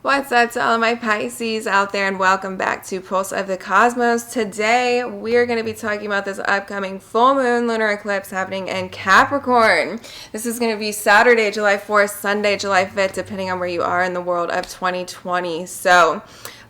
What's up to all of my Pisces out there, and welcome back to Pulse of the Cosmos. Today we're going to be talking about this upcoming full moon lunar eclipse happening in Capricorn. This is going to be Saturday, July 4th, Sunday, July 5th, depending on where you are in the world of 2020. So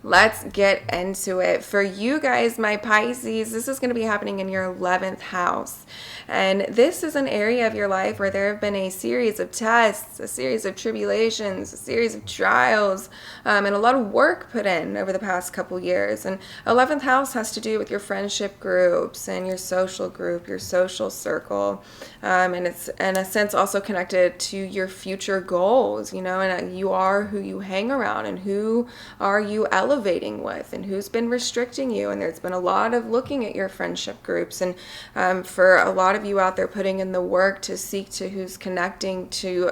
let's get into it. For you guys, my Pisces, this is going to be happening in your 11th house. And this is an area of your life where there have been a series of tests, a series of tribulations, a series of trials, and a lot of work put in over the past couple years. And 11th house has to do with your friendship groups and your social group, your social circle. And it's in a sense also connected to your future goals, you know, and you are who you hang around and who are you elevating with and who's been restricting you. And there's been a lot of looking at your friendship groups, and for a lot of you out there putting in the work to seek to who's connecting to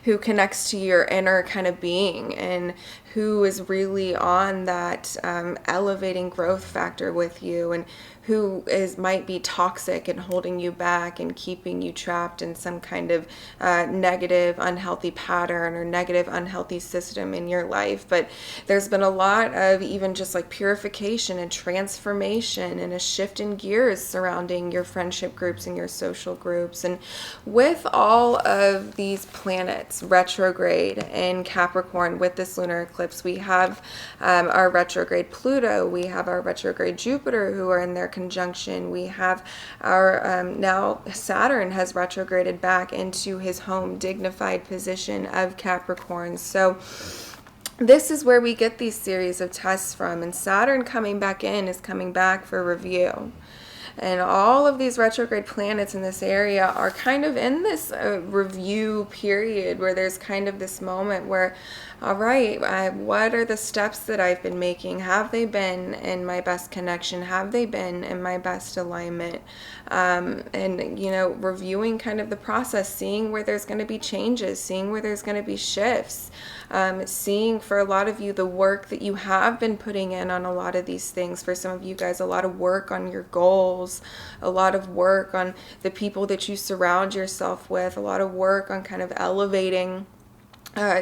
who connects to your inner kind of being and who is really on that elevating growth factor with you, and who might be toxic and holding you back and keeping you trapped in some kind of negative, unhealthy pattern or negative, unhealthy system in your life. But there's been a lot of even just like purification and transformation and a shift in gears surrounding your friendship groups and your social groups. And with all of these planets retrograde in Capricorn with this lunar eclipse, we have our retrograde Pluto, we have our retrograde Jupiter who are in their conjunction, we have our now Saturn has retrograded back into his home dignified position of Capricorn. So this is where we get these series of tests from, and Saturn coming back in is coming back for review. And all of these retrograde planets in this area are kind of in this review period where there's kind of this moment where, all right, what are the steps that I've been making? Have they been in my best connection? Have they been in my best alignment? And, you know, reviewing kind of the process, seeing where there's going to be changes, seeing where there's going to be shifts, seeing for a lot of you the work that you have been putting in on a lot of these things. For some of you guys, a lot of work on your goals, a lot of work on the people that you surround yourself with, a lot of work on kind of elevating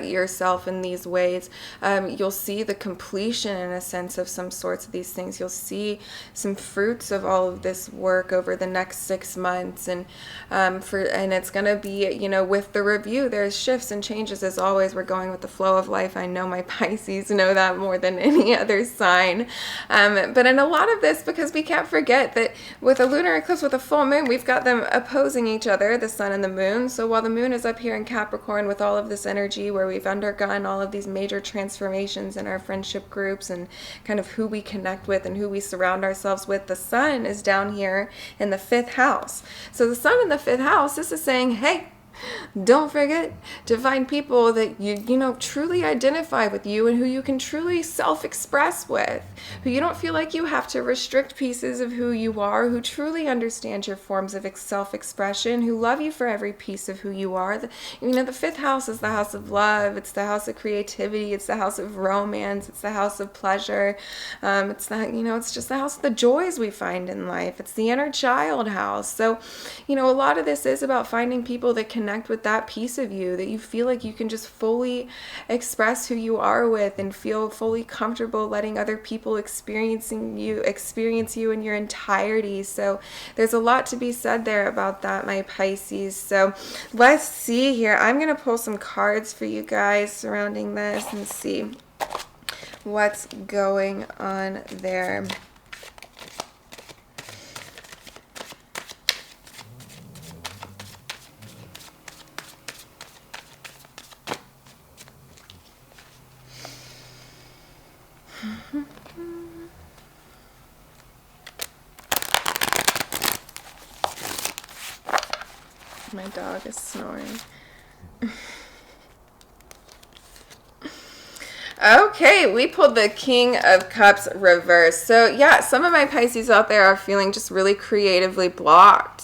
yourself in these ways. You'll see the completion in a sense of some sorts of these things. You'll see some fruits of all of this work over the next 6 months, and it's going to be, you know, with the review there's shifts and changes. As always, we're going with the flow of life. I know my Pisces know that more than any other sign, but in a lot of this, because we can't forget that with a lunar eclipse, with a full moon, we've got them opposing each other, the sun and the moon. So while the moon is up here in Capricorn with all of this energy where we've undergone all of these major transformations in our friendship groups and kind of who we connect with and who we surround ourselves with, the sun is down here in the 5th house. So the sun in the 5th house, this is saying, hey, don't forget to find people that you know truly identify with you and who you can truly self-express with, who you don't feel like you have to restrict pieces of who you are, who truly understand your forms of self-expression, who love you for every piece of who you are. You know, the 5th house is the house of love. It's the house of creativity. It's the house of romance. It's the house of pleasure. It's the, you know, it's just the house of the joys we find in life. It's the inner child house. So, you know, a lot of this is about finding people that connect with that piece of you that you feel like you can just fully express who you are with and feel fully comfortable letting other people experience you in your entirety. So there's a lot to be said there about that, my Pisces. So let's see here. I'm going to pull some cards for you guys surrounding this and see what's going on there. My dog is snoring. Okay, we pulled the King of Cups reverse. So yeah, some of my Pisces out there are feeling just really creatively blocked.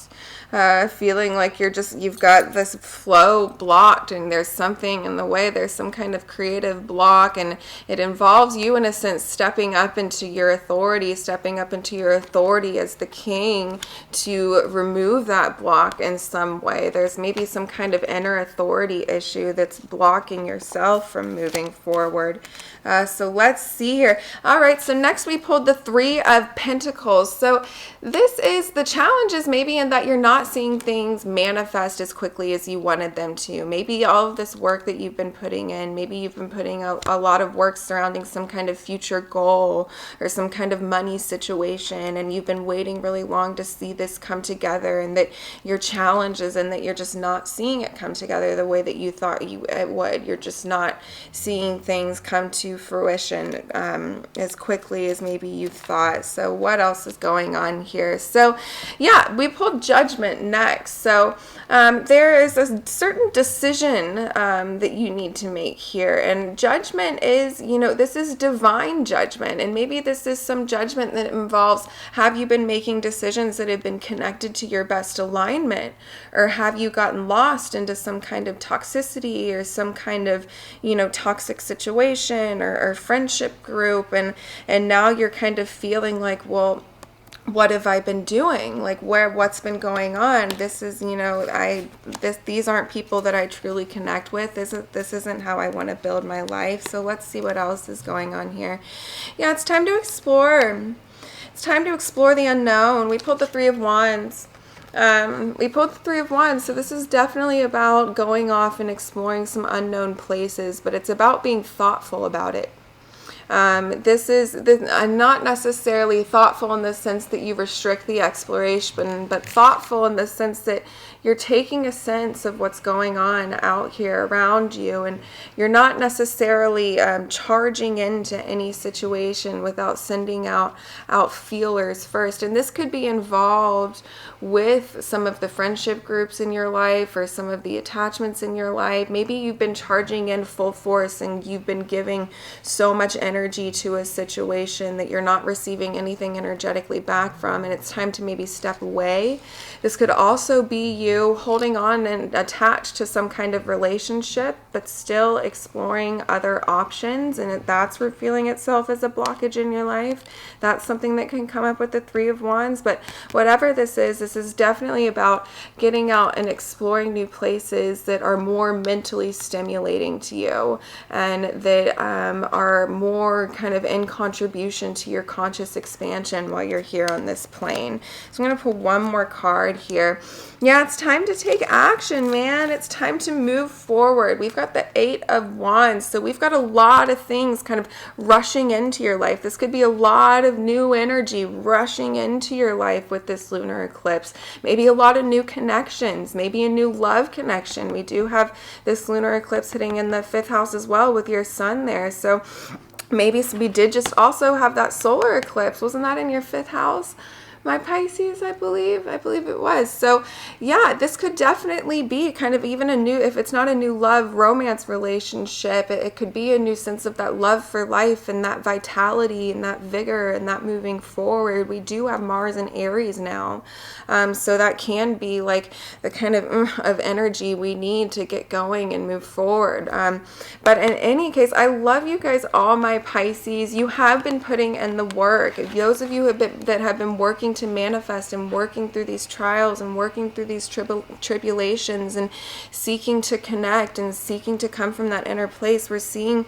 feeling like you've got this flow blocked and there's something in the way, there's some kind of creative block, and it involves you in a sense stepping up into your authority as the king to remove that block in some way. There's maybe some kind of inner authority issue that's blocking yourself from moving forward. So let's see here. All right, so next we pulled the Three of Pentacles. So this is the challenge is maybe in that you're not seeing things manifest as quickly as you wanted them to. Maybe all of this work that you've been putting in, maybe you've been putting a lot of work surrounding some kind of future goal or some kind of money situation, and you've been waiting really long to see this come together, and that your challenge is in that you're just not seeing it come together the way that you thought it would. You're just not seeing things come to fruition as quickly as maybe you thought. So what else is going on here? So yeah, we pulled Judgment next. So there is a certain decision that you need to make here, and judgment is, this is divine judgment, and maybe this is some judgment that involves, have you been making decisions that have been connected to your best alignment, or have you gotten lost into some kind of toxicity or some kind of toxic situation or friendship group, and now you're kind of feeling like, well, what have I been doing? Like, what's been going on? This is, these aren't people that I truly connect with. This isn't how I want to build my life. So let's see what else is going on here. Yeah, it's time to explore. It's time to explore the unknown. We pulled the Three of Wands. We pulled the Three of Wands, so this is definitely about going off and exploring some unknown places, but it's about being thoughtful about it. This is not necessarily thoughtful in the sense that you restrict the exploration, but thoughtful in the sense that you're taking a sense of what's going on out here around you, and you're not necessarily charging into any situation without sending out feelers first. And this could be involved with some of the friendship groups in your life or some of the attachments in your life. Maybe you've been charging in full force and you've been giving so much energy to a situation that you're not receiving anything energetically back from, and it's time to maybe step away. This could also be you holding on and attached to some kind of relationship, but still exploring other options, and that's revealing itself as a blockage in your life. That's something that can come up with the Three of Wands. But whatever this is definitely about getting out and exploring new places that are more mentally stimulating to you, and that are more kind of in contribution to your conscious expansion while you're here on this plane. So I'm going to pull one more card here. Yeah, it's time to take action, man. It's time to move forward. We've got the Eight of Wands, so we've got a lot of things kind of rushing into your life. This could be a lot of new energy rushing into your life with this lunar eclipse. Maybe a lot of new connections, maybe a new love connection. We do have this lunar eclipse hitting in the 5th house as well with your sun there. So maybe we did just also have that solar eclipse. Wasn't that in your 5th house? My Pisces, I believe it was. So yeah, this could definitely be kind of even a new, if it's not a new love romance relationship, it could be a new sense of that love for life and that vitality and that vigor and that moving forward. We do have Mars and Aries now. So that can be like the kind of energy we need to get going and move forward. But in any case, I love you guys all, my Pisces. You have been putting in the work. Those of you that have been working to manifest and working through these trials and working through these tribulations and seeking to connect and seeking to come from that inner place, we're seeing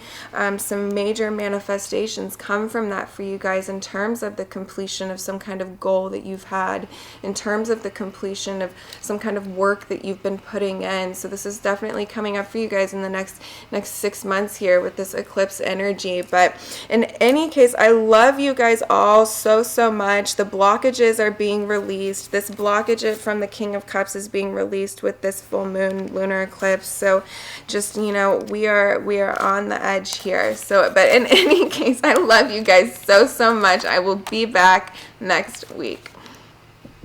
some major manifestations come from that for you guys in terms of the completion of some kind of goal that you've had, in terms of the completion of some kind of work that you've been putting in. So this is definitely coming up for you guys in the next 6 months here with this eclipse energy. But in any case, I love you guys all so much. The blockages are being released. This blockage from the King of Cups is being released with this full moon lunar eclipse. So just, we are on the edge here. So, but in any case, I love you guys so much. I will be back next week.